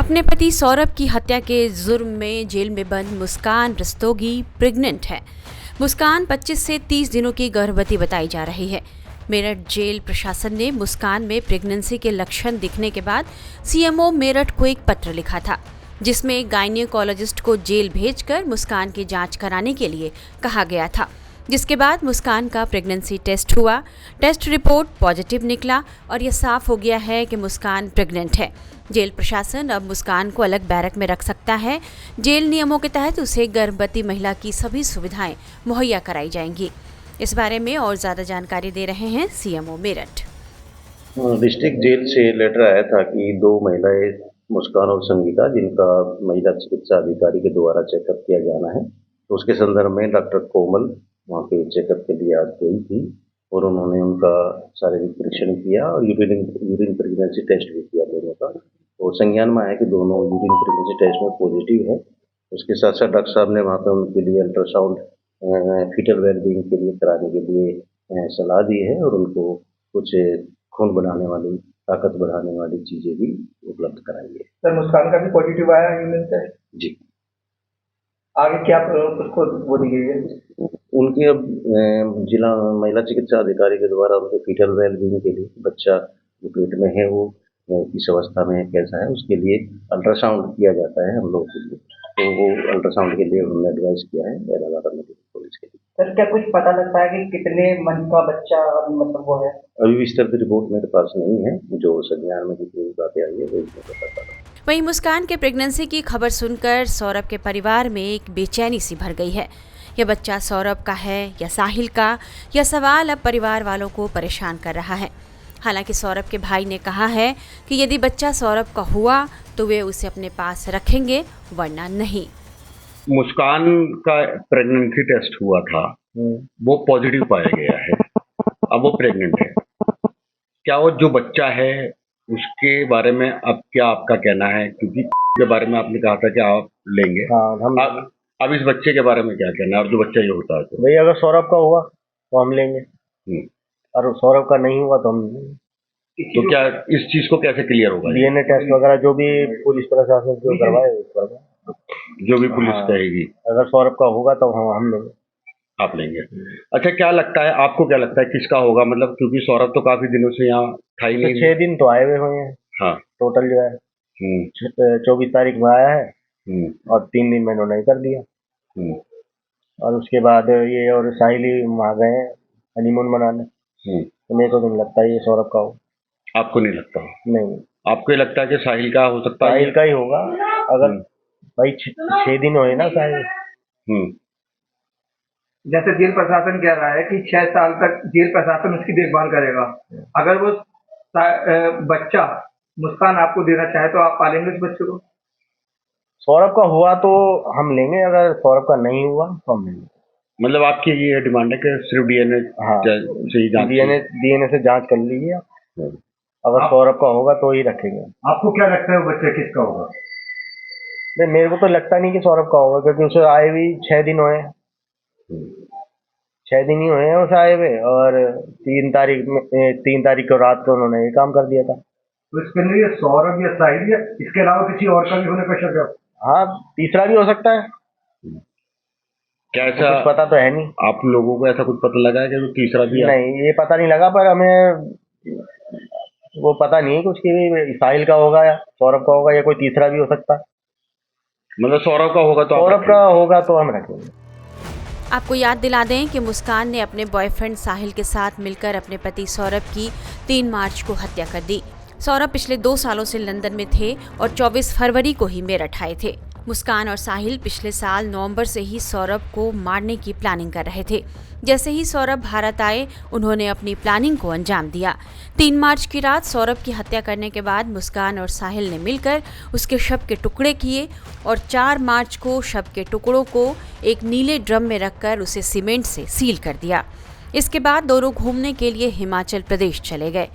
अपने पति सौरभ की हत्या के जुर्म में जेल में बंद मुस्कान रस्तोगी प्रेग्नेंट है। मुस्कान 25 से 30 दिनों की गर्भवती बताई जा रही है। मेरठ जेल प्रशासन ने मुस्कान में प्रेगनेंसी के लक्षण दिखने के बाद सीएमओ मेरठ को एक पत्र लिखा था, जिसमें गायनेकोलॉजिस्ट को जेल भेजकर मुस्कान की जांच कराने के लिए कहा गया था। जिसके बाद मुस्कान का प्रेगनेंसी टेस्ट हुआ। टेस्ट रिपोर्ट पॉजिटिव निकला और यह साफ हो गया है कि मुस्कान प्रेग्नेंट है। जेल प्रशासन अब मुस्कान को अलग बैरक में रख सकता है। जेल नियमों के तहत उसे गर्भवती महिला की सभी सुविधाएं मुहैया कराई जाएंगी। इस बारे में और ज़्यादा जानकारी दे रहे हैं सीएमओ मेरठ। डिस्ट्रिक्ट जेल से लेटर आया था कि दो महिलाएं मुस्कान और संगीता, जिनका महिला चिकित्सा अधिकारी के द्वारा चेकअप किया जाना है, तो उसके संदर्भ में डॉक्टर कोमल वहाँ पे चेकअप के लिए आज गई थी और उन्होंने उनका शारीरिक परीक्षण किया और यूरिन प्रेगनेंसी टेस्ट भी किया दोनों का। और संज्ञान में आया कि दोनों यूरिन प्रेगनेंसी टेस्ट में पॉजिटिव है। उसके साथ साथ डॉक्टर साहब ने वहाँ पर उनके लिए अल्ट्रासाउंड फीटल वेलबींग के लिए कराने के लिए सलाह दी है और उनको कुछ खून बढ़ाने वाली, ताकत बढ़ाने वाली चीज़ें भी उपलब्ध कराई है। सर, मुस्कान का भी पॉजिटिव आया यूरिन टेस्ट? जी। आगे क्या उसको वो दी गई है? उनके अब जिला महिला चिकित्सा अधिकारी के द्वारा उनके फीटल वेलबींग के लिए, बच्चा जो पेट में है वो किस अवस्था में कैसा है, उसके लिए अल्ट्रासाउंड किया जाता है हम लोग के लिए। तो वो अल्ट्रासाउंड के लिए उन्होंने एडवाइस किया है इलाहाबाद मेडिकल कॉलेज के लिए। सर, क्या कुछ पता लगता है कि कितने मंथ का बच्चा मतलब वो है? अभी विस्तार की रिपोर्ट मेरे पास नहीं है, जो संज्ञान में जितनी बातें आई है वो इसमें पता चला। वहीं मुस्कान के प्रेगनेंसी की खबर सुनकर सौरभ के परिवार में एक बेचैनी सी भर गई है। यह बच्चा सौरभ का है या साहिल का, यह सवाल अब परिवार वालों को परेशान कर रहा है। हालांकि सौरभ के भाई ने कहा है कि यदि बच्चा सौरभ का हुआ तो वे उसे अपने पास रखेंगे, वरना नहीं। मुस्कान का प्रेगनेंसी टेस्ट हुआ था, वो पॉजिटिव पाया गया है। अब वो प्रेग्नेंट है। क्या वो जो बच्चा है उसके बारे में अब क्या आपका कहना है? क्योंकि के बारे में आपने कहा था कि आप लेंगे। हाँ, अब इस बच्चे के बारे में क्या कहना है? और जो बच्चा ये होता है तो भाई अगर सौरभ का हुआ तो हम लेंगे, और सौरभ का नहीं हुआ तो हम नहीं। तो क्या इस चीज को कैसे क्लियर होगा? डीएनए टेस्ट वगैरह जो भी पुलिस प्रशासन जो करवाए जो भी पुलिस कहेगी। अगर सौरभ का होगा तो हम लेंगे। आप लेंगे। अच्छा, क्या लगता है आपको, क्या लगता है किसका होगा? मतलब क्योंकि सौरभ तो काफी दिनों से यहाँ था ही नहीं। 6 दिन तो आए हुए हैं। हाँ, टोटल जो है 24 तारीख में आया है और 3 दिन में इन्होंने कर दिया। और उसके बाद ये और साहिल ही वहाँ गए हैं हनीमून मनाने। तो मेरे को नहीं लगता ये सौरभ का हो। आपको नहीं लगता? नहीं। आपको ये लगता है कि साहिल का हो सकता है? साहिल का ही होगा। अगर भाई 6 दिन हुए ना साहिल। जैसे जेल प्रशासन कह रहा है कि 6 साल तक जेल प्रशासन उसकी देखभाल करेगा। अगर वो बच्चा मुस्कान आपको देना चाहे तो आप पालेंगे उस बच्चे को? सौरभ का हुआ तो हम लेंगे, अगर सौरभ का नहीं हुआ तो हम लेंगे। मतलब आपकी ये डिमांड है कि सिर्फ डीएनए से ही जांच? डीएनए से जांच कर लीजिए। अगर सौरभ का होगा तो ही रखेंगे। आपको क्या लगता है वो बच्चा किसका होगा? नहीं, मेरे को तो लगता नहीं कि सौरभ का होगा, क्योंकि उसे आए भी 6 दिन हुए। 6 दिन ही हुए हैं उसे आए हुए, और 3 तारीख को रात को उन्होंने ये काम कर दिया था। तो इसके लिए सौरभ या साहिल या इसके अलावा किसी और का भी होने का शक है? हाँ, तीसरा भी हो सकता है। क्या ऐसा कुछ पता तो है नहीं। आप लोगों को ऐसा कुछ पता लगा है कि तीसरा भी? नहीं, ये पता नहीं लगा, पर हमें वो पता नहीं है कुछ कि साहिल का होगा या सौरभ का होगा या कोई तीसरा भी हो सकता है। मतलब सौरभ का होगा तो सौरभ का होगा तो हम रखेंगे। आपको याद दिला दें कि मुस्कान ने अपने बॉयफ्रेंड साहिल के साथ मिलकर अपने पति सौरभ की 3 मार्च को हत्या कर दी। सौरभ पिछले 2 सालों से लंदन में थे और 24 फरवरी को ही मेरठ आए थे। मुस्कान और साहिल पिछले साल नवंबर से ही सौरभ को मारने की प्लानिंग कर रहे थे। जैसे ही सौरभ भारत आए, उन्होंने अपनी प्लानिंग को अंजाम दिया। 3 मार्च की रात सौरभ की हत्या करने के बाद मुस्कान और साहिल ने मिलकर उसके शव के टुकड़े किए और 4 मार्च को शव के टुकड़ों को एक नीले ड्रम में रखकर उसे सीमेंट से सील कर दिया। इसके बाद दोनों घूमने के लिए हिमाचल प्रदेश चले गए।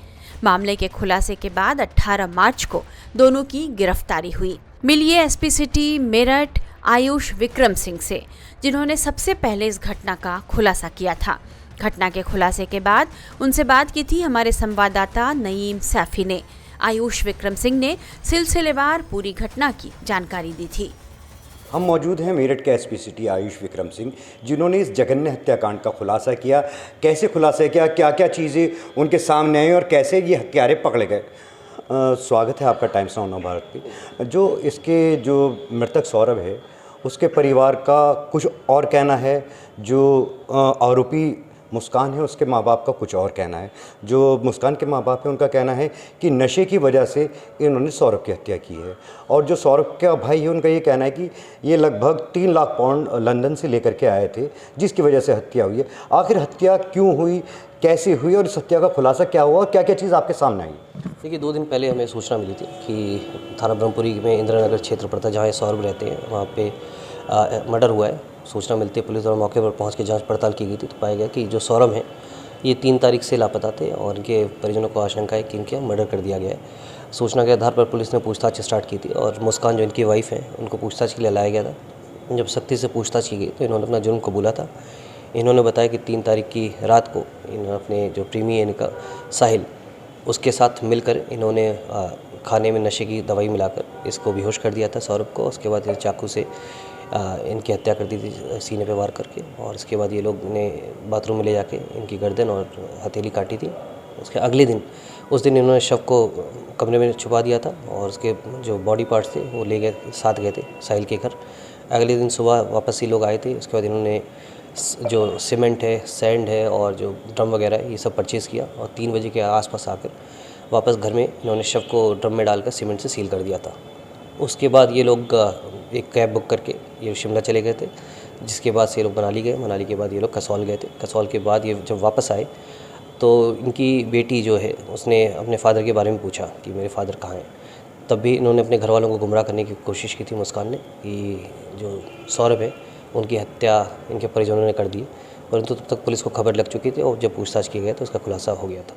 मामले के खुलासे के बाद 18 मार्च को दोनों की गिरफ्तारी हुई। मिलिए एसपी सिटी मेरठ आयुष विक्रम सिंह से, जिन्होंने सबसे पहले इस घटना का खुलासा किया था। घटना के खुलासे के बाद उनसे बात की थी हमारे संवाददाता नईम सैफी ने। आयुष विक्रम सिंह ने सिलसिलेवार पूरी घटना की जानकारी दी थी। हम मौजूद हैं मेरठ के एसपी सिटी आयुष विक्रम सिंह, जिन्होंने इस जघन्य हत्याकांड का खुलासा किया। कैसे खुलासा किया, क्या क्या चीज़ें उनके सामने आई और कैसे ये हत्यारे पकड़े गए। स्वागत है आपका टाइम्स नाउ भारत पे। जो मृतक सौरभ है, उसके परिवार का कुछ और कहना है, जो आरोपी मुस्कान है उसके माँ बाप का कुछ और कहना है। जो मुस्कान के माँ बाप है उनका कहना है कि नशे की वजह से इन्होंने सौरभ की हत्या की है, और जो सौरभ का भाई है उनका ये कहना है कि ये लगभग 3 लाख पाउंड लंदन से लेकर के आए थे, जिसकी वजह से हत्या हुई है। आखिर हत्या क्यों हुई, कैसे हुई और इस हत्या का खुलासा क्या हुआ, क्या क्या चीज़ आपके सामने आई? देखिए, 2 दिन पहले हमें सूचना मिली थी कि थाना ब्रह्मपुरी में इंदिरा नगर क्षेत्र पड़ता है, जहाँ ये सौरभ रहते हैं, वहाँ पे मर्डर हुआ है। सूचना मिलती है, पुलिस और मौके पर पहुंच के जांच पड़ताल की गई थी, तो पाया गया कि जो सौरभ हैं ये 3 तारीख से लापता थे और इनके परिजनों को आशंका है कि इनके मर्डर कर दिया गया है। सूचना के आधार पर पुलिस ने पूछताछ स्टार्ट की थी और मुस्कान जो इनकी वाइफ है उनको पूछताछ के लिए लाया गया था। जब सख्ती से पूछताछ की गई तो इन्होंने अपना जुर्म कबूला था। इन्होंने बताया कि 3 तारीख की रात को इन्होंने अपने जो प्रेमी है इनका साहिल, उसके साथ मिलकर इन्होंने खाने में नशे की दवाई मिलाकर इसको बेहोश कर दिया था सौरभ को। उसके बाद चाकू से इनकी हत्या कर दी थी, सीने पे वार करके, और इसके बाद ये लोग ने बाथरूम में ले जाके इनकी गर्दन और हथेली काटी थी। उसके अगले दिन, उस दिन इन्होंने शव को कमरे में छुपा दिया था और उसके जो बॉडी पार्ट्स थे वो ले गए, साथ गए थे साहिल के घर। अगले दिन सुबह वापस ये लोग आए थे। उसके बाद इन्होंने जो सीमेंट है, सैंड है और जो ड्रम वगैरह है ये सब परचेज़ किया और 3 बजे के आसपास आकर वापस घर में इन्होंने शव को ड्रम में डालकर सीमेंट से सील कर दिया था। उसके बाद ये लोग एक कैब बुक करके ये शिमला चले गए थे, जिसके बाद से ये लोग मनाली गए। मनाली के बाद ये लोग कसौल गए थे। कसौल के बाद ये जब वापस आए तो इनकी बेटी जो है उसने अपने फादर के बारे में पूछा कि मेरे फादर कहाँ हैं। तब भी इन्होंने अपने घर वालों को गुमराह करने की कोशिश की थी मुस्कान ने, कि जो सौरभ है उनकी हत्या इनके परिजनों ने कर दी, परंतु तब तक पुलिस को खबर लग चुकी थी और जब पूछताछ की गई तो उसका खुलासा हो गया था।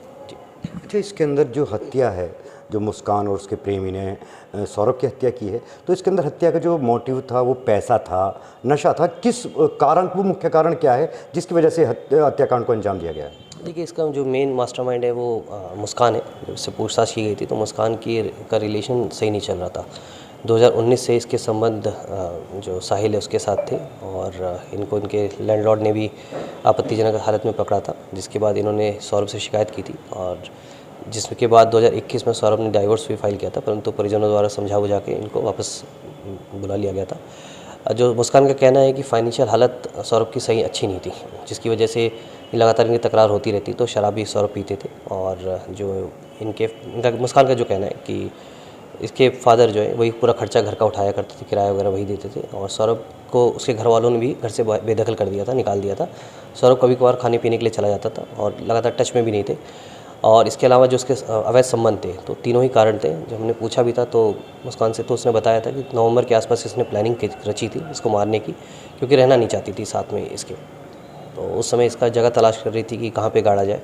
अच्छा, इसके अंदर जो हत्या है, जो मुस्कान और उसके प्रेमी ने सौरभ की हत्या की है, तो इसके अंदर हत्या का जो मोटिव था वो पैसा था, नशा था, किस कारण, वो मुख्य कारण क्या है जिसकी वजह से हत्याकांड को अंजाम दिया गया है? देखिए, इसका जो मेन मास्टरमाइंड है वो मुस्कान है। जब इससे पूछताछ की गई थी तो मुस्कान का रिलेशन सही नहीं चल रहा था। 2019 से इसके संबंध जो साहिल है उसके साथ थे और इनको इनके लैंडलॉर्ड ने भी आपत्तिजनक हालत में पकड़ा था, जिसके बाद इन्होंने सौरभ से शिकायत की थी और जिसके बाद 2021 में सौरभ ने डाइवोर्स भी फाइल किया था, परंतु परिजनों द्वारा समझा बुझा के इनको वापस बुला लिया गया था। जो मुस्कान का कहना है कि फाइनेंशियल हालत सौरभ की सही अच्छी नहीं थी, जिसकी वजह से लगातार इनकी तकरार होती रहती। तो शराब भी सौरभ पीते थे और जो इनका मुस्कान का जो कहना है कि इसके फादर जो है वही पूरा खर्चा घर का उठाया करते थे, किराया वगैरह वही देते थे और सौरभ को उसके घर वालों ने भी घर से बेदखल कर दिया था, निकाल दिया था। सौरभ कभी कभार खाने पीने के लिए चला जाता था और लगातार टच में भी नहीं थे। और इसके अलावा जो उसके अवैध संबंध थे, तो तीनों ही कारण थे। जब हमने पूछा भी था तो मुस्कान से, तो उसने बताया था कि नवंबर के आसपास इसने प्लानिंग रची थी इसको मारने की, क्योंकि रहना नहीं चाहती थी साथ में इसके। तो उस समय इसका जगह तलाश कर रही थी कि कहाँ पे गाड़ा जाए।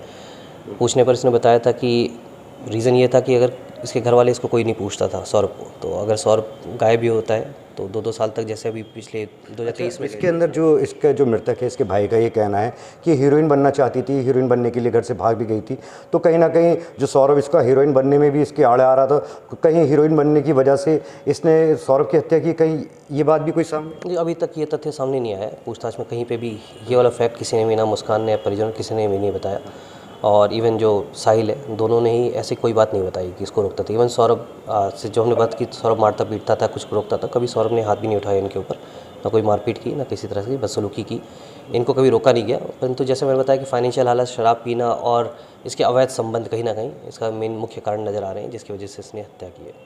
पूछने पर इसने बताया था कि रीज़न ये था कि अगर इसके घर वाले इसको कोई नहीं पूछता था सौरभ को, तो अगर सौरभ गायब भी होता है तो 2-2 साल तक, जैसे अभी पिछले 2023 में। इसके अंदर जो इसका जो मृतक है, इसके भाई का ये कहना है कि हीरोइन बनना चाहती थी, हीरोइन बनने के लिए घर से भाग भी गई थी। तो कहीं ना कहीं जो सौरभ इसका हीरोइन बनने में भी इसके आड़े आ रहा था, कहीं हीरोइन बनने की वजह से इसने सौरभ की हत्या की, कहीं ये बात भी कोई सामने? अभी तक ये तथ्य सामने नहीं आया है। पूछताछ में कहीं पे भी ये वाला फैक्ट किसी ने भी, ना मुस्कान ने, परिजन किसी ने भी नहीं बताया। और इवन जो साहिल है, दोनों ने ही ऐसी कोई बात नहीं बताई कि इसको रोकता था। इवन सौरभ से जो हमने बात की, सौरभ मारता पीटता था, कुछ रोकता था, कभी सौरभ ने हाथ भी नहीं उठाया इनके ऊपर, ना कोई मारपीट की, ना किसी तरह की बदसलूकी की। इनको कभी रोका नहीं गया। परंतु जैसे मैंने बताया कि फाइनेंशियल हालत, शराब पीना और इसके अवैध संबंध कहीं ना कहीं इसका मेन मुख्य कारण नज़र आ रहे हैं, जिसकी वजह से इसने हत्या की है।